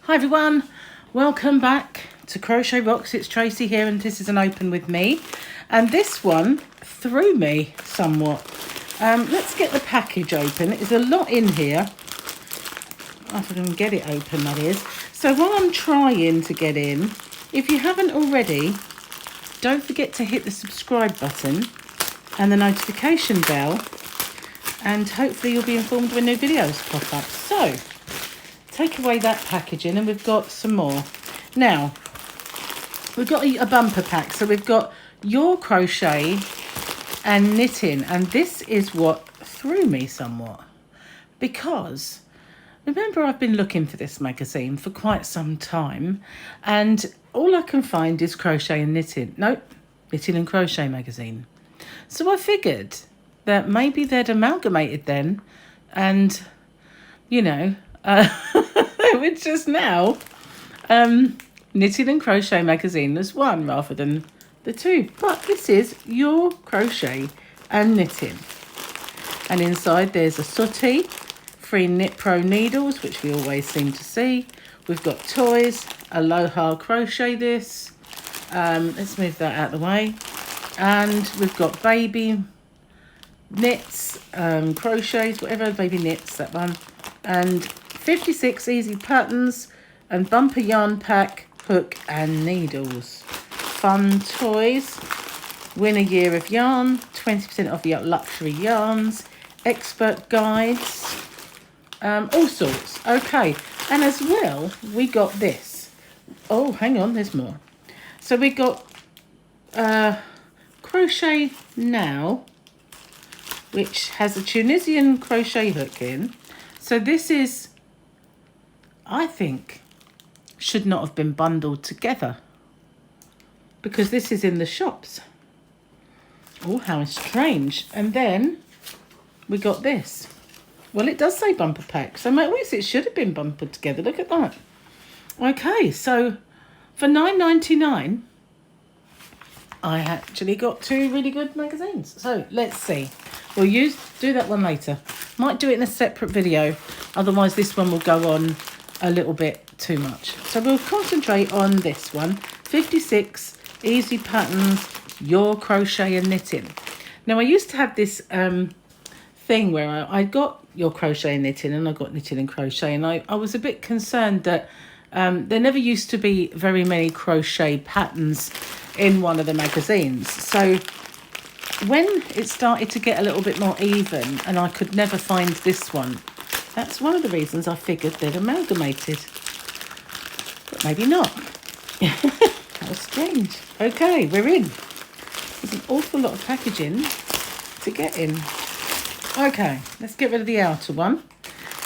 Hi everyone, welcome back to Crochet Rocks. It's Tracy here and this is an open with me, and this one threw me somewhat. Let's get the package open. There's a lot in here. I can get it open, that is. So while I'm trying to get in, if you haven't already, don't forget to hit the subscribe button and the notification bell, and hopefully you'll be informed when new videos pop up. So take away that packaging and we've got some more. Now, we've got a bumper pack. So we've got Your Crochet and Knitting. And this is what threw me somewhat. Because, remember, I've been looking for this magazine for quite some time. And all I can find is Crochet and Knitting. Nope, Knitting and Crochet magazine. So I figured that maybe they'd amalgamated then. And, you know, which is now Knitting and Crochet magazine as one rather than the two. But this is Your Crochet and Knitting. And inside there's a Sooty, 3 Knit Pro needles, which we always seem to see. We've got toys, Aloha Crochet this. Let's move that out of the way. And we've got baby knits, crochets, whatever, baby knits, that one. And 56 easy patterns and bumper yarn pack, hook and needles. Fun toys. Win a year of yarn. 20% off your luxury yarns. Expert guides. All sorts. Okay. And as well, we got this. Oh, hang on. There's more. So we got Crochet Now, which has a Tunisian crochet hook in. So this is, I think, should not have been bundled together because this is in the shops. Oh, how strange. And then we got this. Well, it does say bumper pack, so maybe it should have been bumpered together. Look at that. Okay, so for $9.99, I actually got 2 really good magazines. So let's see. We'll do that one later. Might do it in a separate video. Otherwise, this one will go on a little bit too much. So we'll concentrate on this one. 56 easy patterns, Your Crochet and Knitting. Now, I used to have this thing where I got Your Crochet and Knitting and I got Knitting and Crochet. And I was a bit concerned that there never used to be very many crochet patterns in one of the magazines. So when it started to get a little bit more even and I could never find this one, that's one of the reasons I figured they'd amalgamated. But maybe not. How strange. Okay, we're in. There's an awful lot of packaging to get in. Okay, let's get rid of the outer one.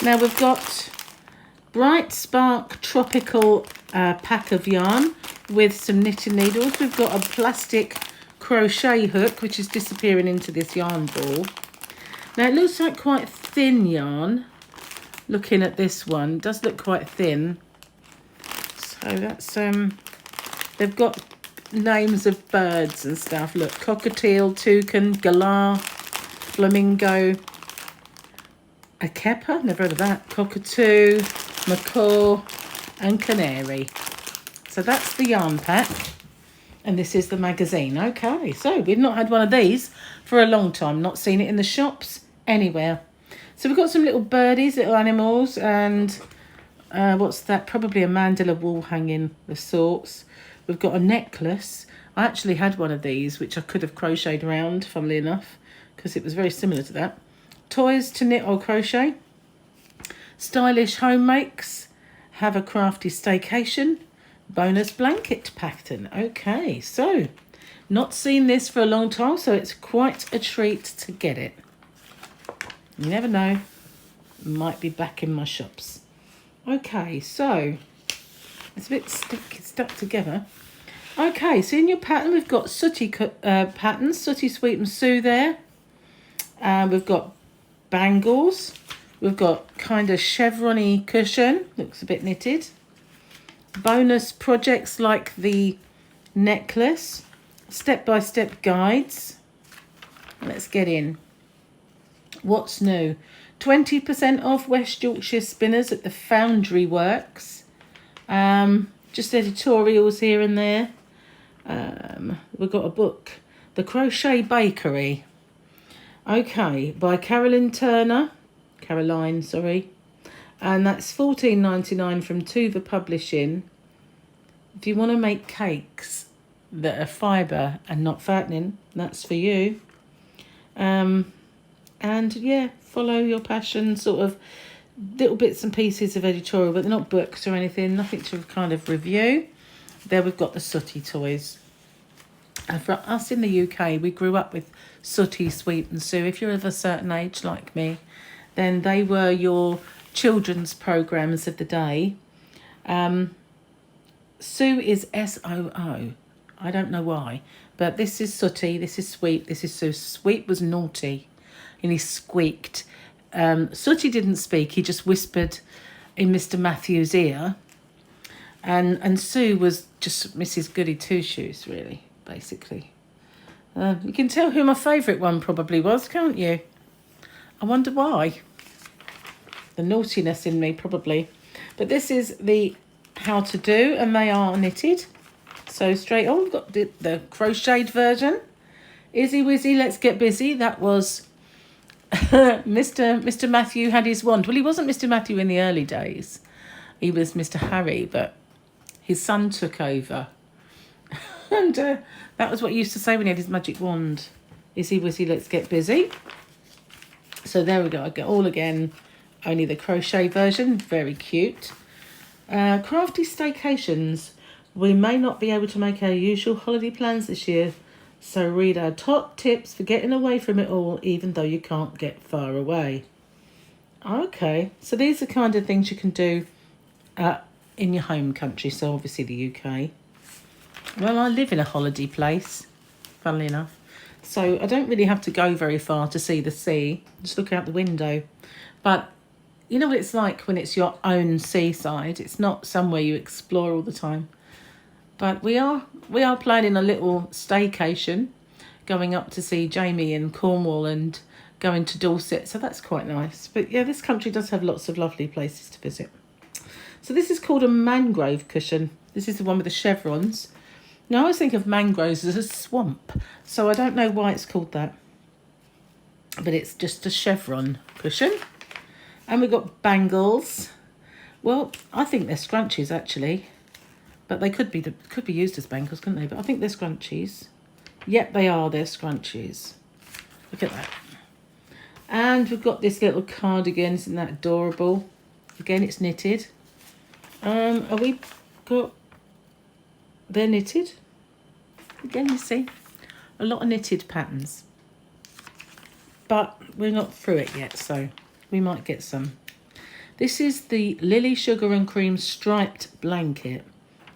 Now we've got Bright Spark Tropical pack of yarn with some knitting needles. We've got a plastic crochet hook which is disappearing into this yarn ball. Now it looks like quite thin yarn. Looking at this one, it does look quite thin. So that's they've got names of birds and stuff. Look, cockatiel, toucan, galah, flamingo, a kepper, never heard of that, cockatoo, macaw and canary. So that's the yarn pack. And this is the magazine. Okay, so we've not had one of these for a long time. Not seen it in the shops anywhere. So we've got some little birdies, little animals, and what's that? Probably a mandala wool hanging of sorts. We've got a necklace. I actually had one of these, which I could have crocheted around, funnily enough, because it was very similar to that. Toys to knit or crochet. Stylish home makes. Have a crafty staycation. Bonus blanket pattern. Okay, so not seen this for a long time, so it's quite a treat to get it. You never know, might be back in my shops. Okay, so it's a bit stuck together. Okay, so in your pattern we've got Sooty patterns, Sooty Sweet and Sue there. We've got bangles. We've got kind of chevron-y cushion, looks a bit knitted. Bonus projects like the necklace, step-by-step guides. Let's get in. What's new? 20% off West Yorkshire Spinners at the Foundry Works. Just editorials here and there. We've got a book, The Crochet Bakery. Okay, by Caroline, sorry. And that's $14.99 from Tuva Publishing. If you want to make cakes that are fibre and not fattening, that's for you. And yeah, follow your passion, sort of little bits and pieces of editorial, but they're not books or anything, nothing to kind of review. There we've got the Sooty toys. And for us in the UK, we grew up with Sooty, Sweet and Sue. If you're of a certain age like me, then they were your children's programmes of the day. Sue is S-O-O. I don't know why. But this is Sooty, this is Sweet, this is Sue. Sweet was naughty and he squeaked. Sooty didn't speak, he just whispered in Mr. Matthew's ear. And Sue was just Mrs. Goody Two-Shoes, really, basically. You can tell who my favourite one probably was, can't you? I wonder why. The naughtiness in me, probably. But this is the how to do, and they are knitted. So straight on, we've got the crocheted version. Izzy Wizzy, let's get busy. That was Mr. Matthew had his wand. Well, he wasn't Mr. Matthew in the early days. He was Mr. Harry, but his son took over. And that was what he used to say when he had his magic wand. Izzy Wizzy, let's get busy. So there we go. I get all again, only the crochet version. Very cute. Crafty staycations. We may not be able to make our usual holiday plans this year, so read our top tips for getting away from it all, even though you can't get far away. Okay, so these are kind of things you can do in your home country, so obviously the UK. Well, I live in a holiday place, funnily enough, so I don't really have to go very far to see the sea. Just look out the window. But you know what it's like when it's your own seaside. It's not somewhere you explore all the time. But we are planning a little staycation, going up to see Jamie in Cornwall and going to Dorset, so that's quite nice. But yeah, this country does have lots of lovely places to visit. So this is called a mangrove cushion. This is the one with the chevrons. Now I always think of mangroves as a swamp, so I don't know why it's called that. But it's just a chevron cushion. And we've got bangles. Well, I think they're scrunchies actually. But they could be used as bangles, couldn't they? But I think they're scrunchies. Yep, they are. They're scrunchies. Look at that. And we've got this little cardigan. Isn't that adorable? Again, it's knitted. Are we got... They're knitted. Again, you see. A lot of knitted patterns. But we're not through it yet, so we might get some. This is the Lily Sugar and Cream striped blanket.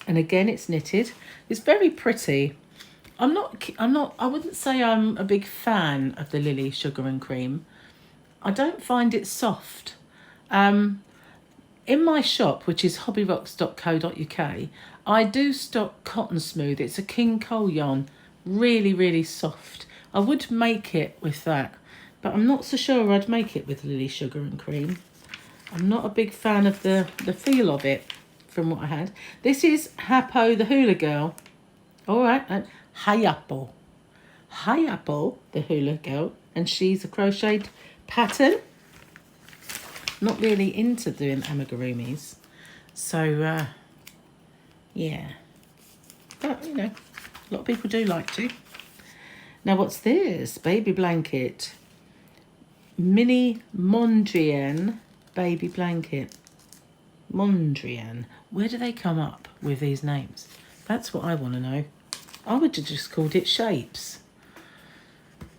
And again, it's knitted. It's very pretty. I wouldn't say I'm a big fan of the Lily Sugar and Cream. I don't find it soft. In my shop, which is hobbyrocks.co.uk, I do stock Cotton Smooth. It's a King Cole yarn. Really, really soft. I would make it with that, but I'm not so sure I'd make it with Lily Sugar and Cream. I'm not a big fan of the feel of it. From what I had. This is Happo the Hula Girl. All right, and Hayapo. Hayapo the Hula Girl, and she's a crocheted pattern. Not really into doing amigurumis, so yeah. But you know, a lot of people do like to. Now, what's this? Baby blanket. Mini Mondrian baby blanket. Mondrian. Where do they come up with these names? That's what I want to know. I would have just called it Shapes.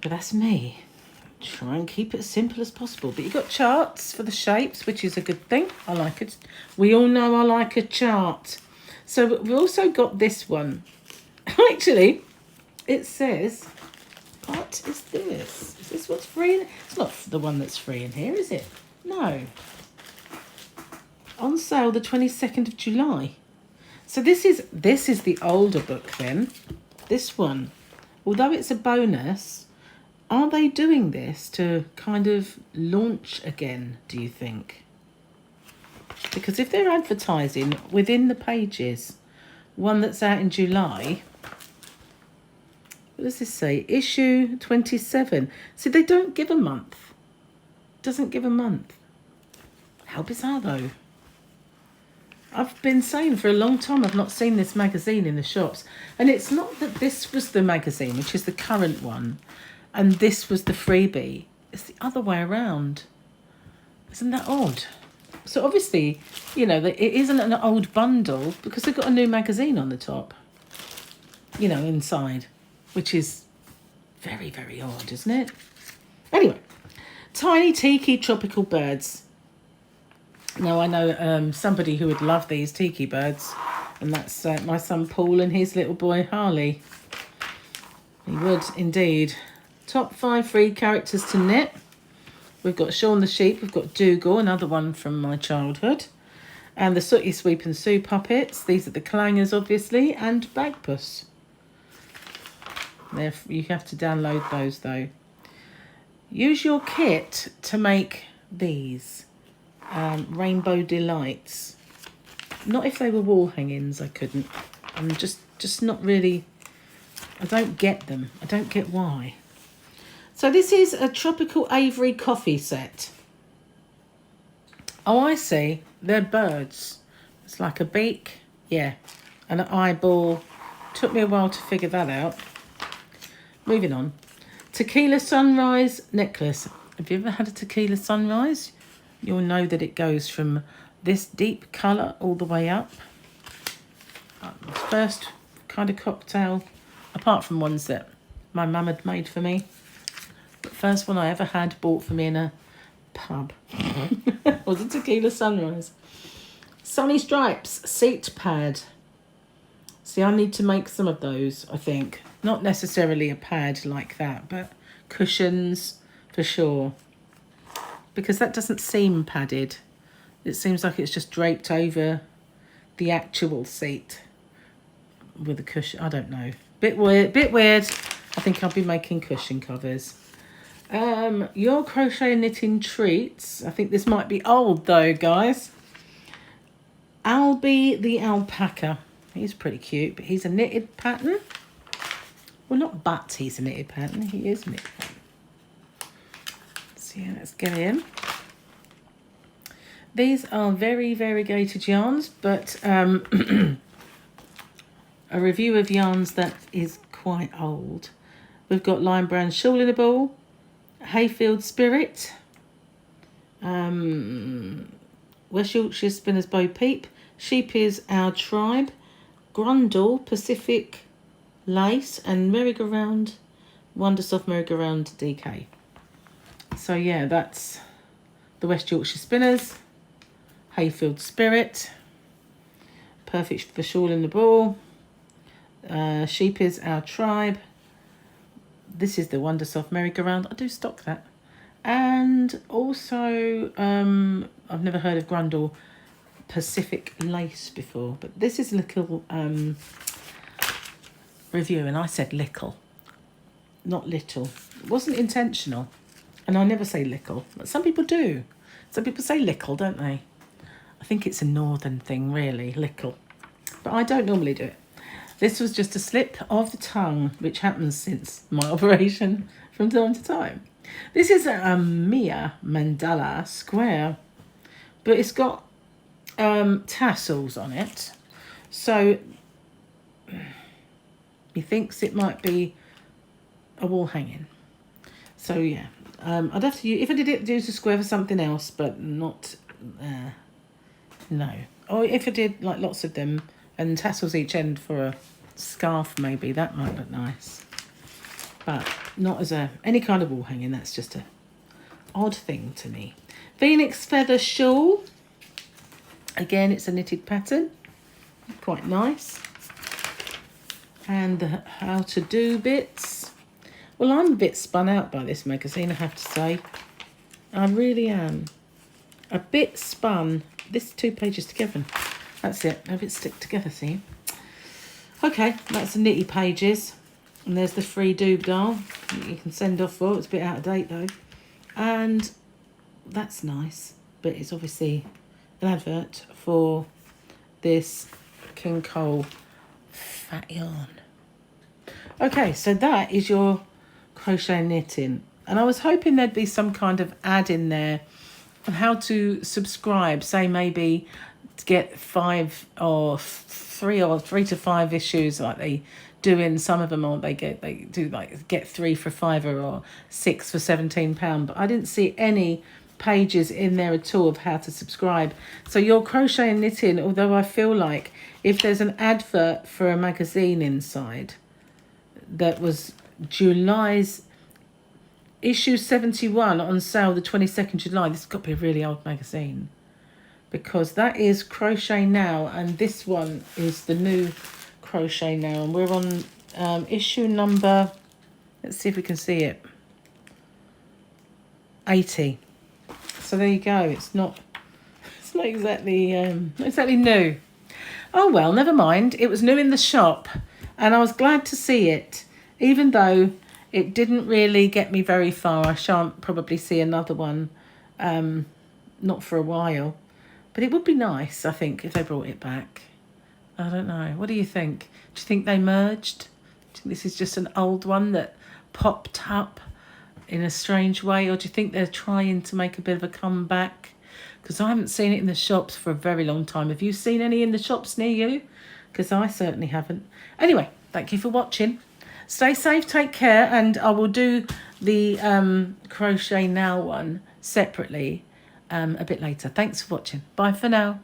But that's me. Try and keep it as simple as possible. But you've got charts for the shapes, which is a good thing. I like it. We all know I like a chart. So we've also got this one. Actually, it says, what is this? Is this what's free? It's not the one that's free in here, is it? No. On sale the 22nd of July. So this is the older book then. This one. Although it's a bonus, are they doing this to kind of launch again, do you think? Because if they're advertising within the pages, one that's out in July, what does this say? Issue 27. See, they don't give a month. Doesn't give a month. How bizarre, though. I've been saying for a long time I've not seen this magazine in the shops. And it's not that this was the magazine, which is the current one, and this was the freebie. It's the other way around. Isn't that odd? So obviously, you know, it isn't an old bundle because they've got a new magazine on the top, you know, inside, which is very, very odd, isn't it? Anyway, Tiny Tiki Tropical Birds. Now, I know somebody who would love these tiki birds, and that's my son Paul and his little boy Harley. He would indeed. Top 5 free characters to knit. We've got Shaun the Sheep, we've got Dougal, another one from my childhood, and the Sooty, Sweep and Sue puppets. These are the clangers, obviously, and Bagpuss. You have to download those, though. Use your kit to make these Rainbow Delights. Not if they were wall hangings, I couldn't. I'm just not really, I don't get them. I don't get why. So this is a Tropical Avery coffee set. Oh, I see. They're birds. It's like a beak, yeah, and an eyeball. Took me a while to figure that out. Moving on. Tequila Sunrise necklace. Have you ever had a tequila sunrise? You'll know that it goes from this deep colour all the way up. First kind of cocktail, apart from ones that my mum had made for me. The first one I ever had bought for me in a pub was a tequila sunrise. Sunny Stripes seat pad. See, I need to make some of those, I think. Not necessarily a pad like that, but cushions for sure. Because that doesn't seem padded. It seems like it's just draped over the actual seat with a cushion. I don't know. Bit weird. I think I'll be making cushion covers. Your crochet knitting treats. I think this might be old though, guys. Albie the alpaca. He's pretty cute, but he's a knitted pattern. Well, not but he's a knitted pattern. He is knitted pattern. So yeah, let's get in. These are very variegated yarns, but a review of yarns that is quite old. We've got Lion Brand Shawl in a Ball, Hayfield Spirit, West Yorkshire Spinners Bo Peep, Sheep is Our Tribe, Grundle Pacific Lace, and Merry-Go-Round, Wondersoft Merry-Go-Round DK. So yeah, that's the West Yorkshire Spinners, Hayfield Spirit, perfect for Shawl in the Ball, Sheep is Our Tribe. This is the Wondersoft Merry-Go-Round. I do stock that. And also, I've never heard of Grundle Pacific Lace before, but this is a little review, and I said lickle, not little. It wasn't intentional, and I never say lickle, but some people do. Some people say lickle, don't they? I think it's a northern thing, really, lickle. But I don't normally do it. This was just a slip of the tongue, which happens since my operation from time to time. This is a Mia Mandala square, but it's got tassels on it. So he thinks it might be a wall hanging. So yeah, I'd have to use, if I did it, use a square for something else, but not, no. Or if I did like lots of them and tassels each end for a scarf, maybe that might look nice. But not as any kind of wall hanging. That's just a odd thing to me. Phoenix Feather Shawl. Again, it's a knitted pattern. Quite nice. And the how to do bits. Well, I'm a bit spun out by this magazine, I have to say. I really am. A bit spun. This 2 pages together. That's it. Have it stick together, see? Okay, that's the knitty pages. And there's the free doobdal that you can send off for. It's a bit out of date, though. And that's nice. But it's obviously an advert for this King Cole fat yarn. Okay, so that is your crochet knitting. And I was hoping there'd be some kind of ad in there on how to subscribe, say maybe to get 3 to 5 issues like they do in some of them, or they do like get 3 for £5 or 6 for £17. But I didn't see any pages in there at all of how to subscribe. So your crochet and knitting, although I feel like if there's an advert for a magazine inside that was July's issue 71 on sale the 22nd July, this has got to be a really old magazine, because that is Crochet Now and this one is the new Crochet Now, and we're on issue number, let's see if we can see it, 80. So there you go. It's not exactly new. Oh well, never mind. It was new in the shop and I was glad to see it, even though it didn't really get me very far. I shan't probably see another one, not for a while. But it would be nice, I think, if they brought it back. I don't know. What do you think? Do you think they merged? Do you think this is just an old one that popped up in a strange way? Or do you think they're trying to make a bit of a comeback? Because I haven't seen it in the shops for a very long time. Have you seen any in the shops near you? Because I certainly haven't. Anyway, thank you for watching. Stay safe, take care, and I will do the Crochet Now one separately a bit later. Thanks for watching. Bye for now.